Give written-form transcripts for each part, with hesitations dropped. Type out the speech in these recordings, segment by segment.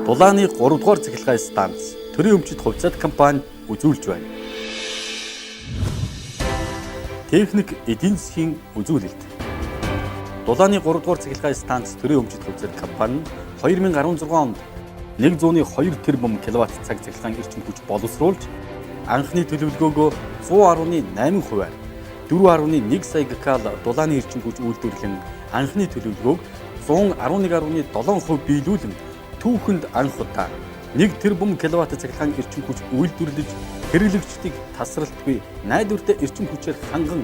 Дулааны 3 дугаар цахилгаан станц төрийн өмчит хувьцаат компани үзүүлж байна. Техник эдийн засгийн үзүүлэлт. Дулааны 3 дугаар цахилгаан станц төрийн өмчит хувьцаат компани 2016 онд 102 тэрбум кВт цаг цахилгаан эрчим хүч боловсруулж анхны төлөвлөгөөгөө 100.8%-аар 4.1 сая гкал дулааны эрчим хүч үйлдвэрлэн анхны төлөвлөгөөг 111.7% биелүүлэн түүхэнд анх удаа 1 тэрбум кВт цахилгаан эрчим хүч үйлдвэрлэж хэрэглэгчдийг тасралтгүй найдвартай эрчим хүчээр ханган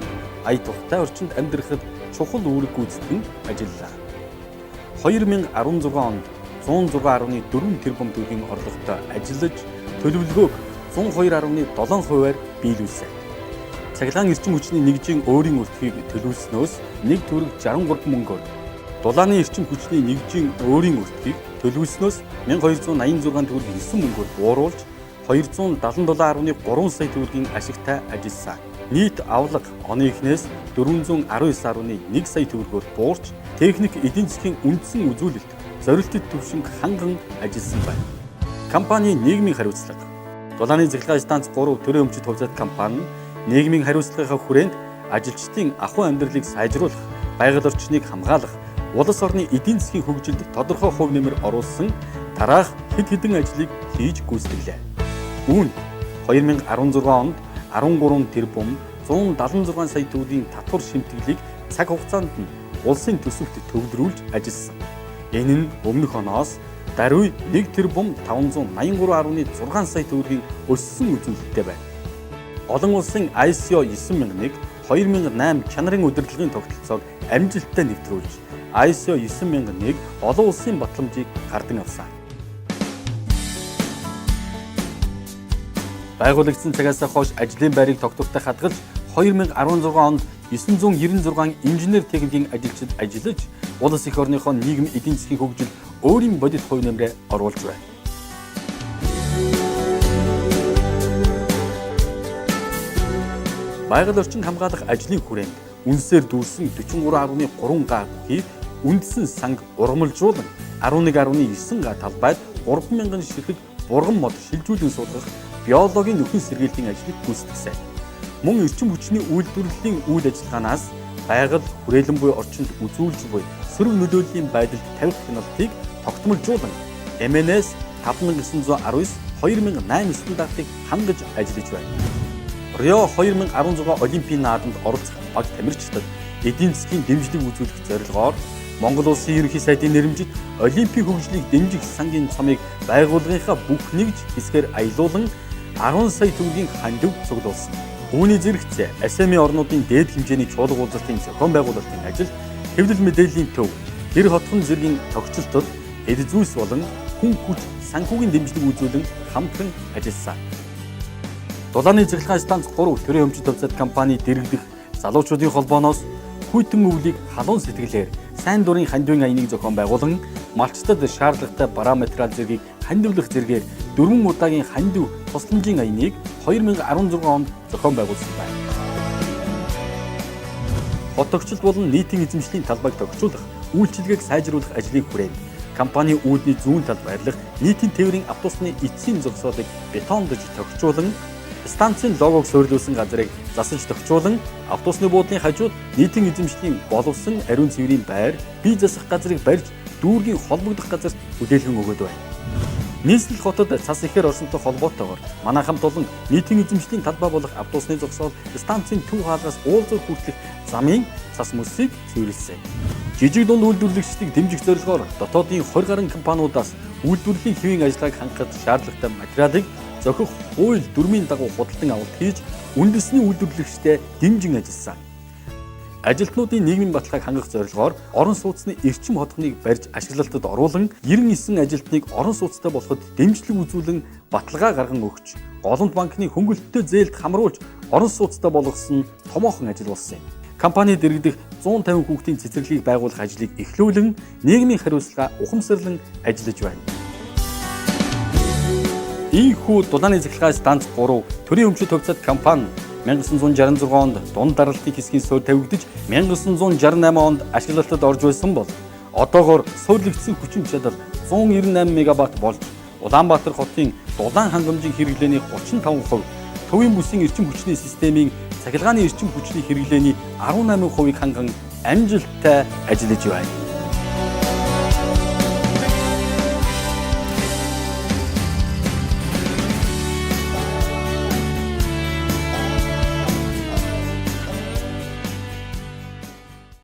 ая тухтай орчинд амьдрахад чухал үүрэг гүйцэтгэн ажиллалаа. 2016 онд 106.4 тэрбум төгрөгийн орлоготой ажиллаж төлөвлөгөөг 102.7%-аар биелүүлсэн. Цахилгаан эрчим хүчний нэгжийн өөрийн өртгийг төлөвлөснөөс 1 төгрөг 63 мөнгөөр дулааны эрчим хүчний нэгжийн өөрийн өртгийг төлөвлөснөөс 1286 төгрөг 9 мөнгөөр бууруулж 277.3 сая төгрөгийн ашигтай ажилласан. Нийт авлага оны эхнээс 419.1 сая төгрөгөөр буурч техник эдийн засгийн үндсэн үзүүлэлт зорилттой төвшинг ханган ажилласан байна. Компани нийгмийн хариуцлага. Дулааны цахилгаан станц 3 төрийн өмчит хувьцаат компани нийгмийн хариуцлагынхаа хүрээнд ажилчдын ахуйн амьдралыг сайжруулах, байгаль орчныг хамгаалах, улс орны эдийн засгийн хөгжилд тодорхой хувь нэмэр оруулсан дараах хэд хэдэн ажлыг хийж гүйцэтгэлээ. Үүнд 2016 онд 13 тэрбум 176 сая төгрөгийн татвар шимтгэлийг цаг хугацаанд нь улсын төсөвт төвлөрүүлж ажилласан. Энэ нь өмнөх оноос даруй 1 тэрбум 583.6 сая төгрөгийн өссөн үзүүлэлттэй байна. Олон улсын ISO 9001 2008 чанарын удирдлагын тогтолцоог амжилттай нэвтрүүлж ISO 9001 олон улсын батламжийг гардан авсан. Байгуулагдсан цагаас хойш ажлын байрыг тогтвортой хадгалж 2016 онд 996 инженер техникийн ажилчид ажиллаж улс эх орныхоо нийгэм эдийн засгийн хөгжилд өөрийн бодит хувь нэмрээ оруулж байна. Байгаль орчин хамгаалах ажлын хүрээнд үнсээр дүүрсэн 43.3 га бүхийг үндсэн санг ургамалжуулан 11.9 га талбайд 3000 ширхэг бурган мод шилжүүлэн суулгах биологийн нөхөн сэргийлтийн ажлыг гүйцэтгсэн. Мөн эрчим хүчний үйлдвэрлэлийн үйл ажиллагаанаас байгаль хүрээлэн буй орчинд үзүүлж буй сөрөг нөлөөллийн байдалд тавих хяналтыг тогтмолжуулан MNS 5919 2008 стандартыг хангаж ажиллаж байна. Рио 2016 Олимпийн наадамд оролцох баг тамирчдад эдийн засгийн дэмжлэг үзүүлэх зорилгоор Монгол Улсын ерөнхий сайдын нэрэмжит Олимпийн хөгжлийг дэмжих сангийн цомыг байгууллагынхаа бүх нэгж хэсгээр аялуулан 10 сая төгрөгийн хандив цуглуулсан. Үүний зэрэгцээ АСЕАН орнуудын дээд хэмжээний чуулга уулзалтын зохион байгуулалтын ажил, хэвлэл мэдээллийн төв, гэр хотхон зэргийн тогтцолтод эд зүйс болон хүн хүч санхүүгийн дэмжлэг үзүүлэн хамтран ажилласан. Дулааны цахилгаан станц 3 төрийн өмчит хувьцаат компани дэргэдэх залуучуудын холбооноос хүйтэн өвлийг халуун сэтгэлээр сайн дурын хандивын аяныг зохион байгуулан малчтад шаардлагатай параметрал зэргийг хандивлах зэргээр 4 удаагийн хандив тусламжийн аяныг 2016 онд зохион байгуулсан байна. Хот тогтчлт болон нийтийн эзэмшлийн талбайг тохижуулах, үйлчилгээг сайжруулах ажлын хүрээнд компани үүдний зүүн талд байрлах нийтийн тээврийн автобусны эцсийн зогсоолыг бетондож тохижуулан станцын логог суурилуулсан газрыг засаж тохижуулан автобусны буудлын хажууд нийтийн эзэмшлийн боловсон ариун цэврийн байр, бие засах газрыг барьж дүүргийн холбогдох газарт хүлээлгэн өгöd байна. Нийслэл хотод цас ихээр орсонтой холбоотойгоор манай хамт олон нийтийн эзэмшлийн талбай болох автобусны зогсоол станцын төв хаалгаас уулзах хүртэлх замын цас мөсийг цэвэрлсэн. Жижиг дунд үйлдвэрлэгчдийг дэмжих зорилгоор дотоодын 20 гаруй компаниудаас үйлдвэрлэлийн хэвийн ажиллагааг хангахад шаардлагатай материалыг зохих хууль дүрмийн дагуу худалдан авалт хийж үндэсний үйлдвэрлэгчдэд дэмжин ажилласан. Ажилтнуудын нийгмийн баталгааг хангах зорилгоор орон сууцны эрчим хотхоныг барьж ашиглалтад оруулан 99 ажилтныг орон сууцтай болоход дэмжлэг үзүүлэн баталгаа гарган өгч, голомт банкны хөнгөлөлттэй зээлд хамруулж орон сууцтай болгосон томоохон ажил болсон юм. Компани дэргэдэх 150 хүүхдийн цэцэрлэгийг байгуулах ажлыг эхлүүлэн нийгмийн хариуцлага ухамсарлан ажиллаж байна. Ийхүү Дулааны цахилгаан станц 3 төрийн өмчит хувьцаат компани 1966 онд дунд даралтын хэсгийн суурь тавигдаж 1968 онд ашиглалтад орж байсан бол Одоогоор суурлагдсан хүчин чадал 198 мегаватт болж Улаанбаатар хотын дулаан хангамжийн хэрэглээний 35%, төвийн бүсийн эрчим хүчний системийн цахилгааны эрчим хүчний хэрэглээний 18%-ийг ханган амжилттай ажиллаж байна.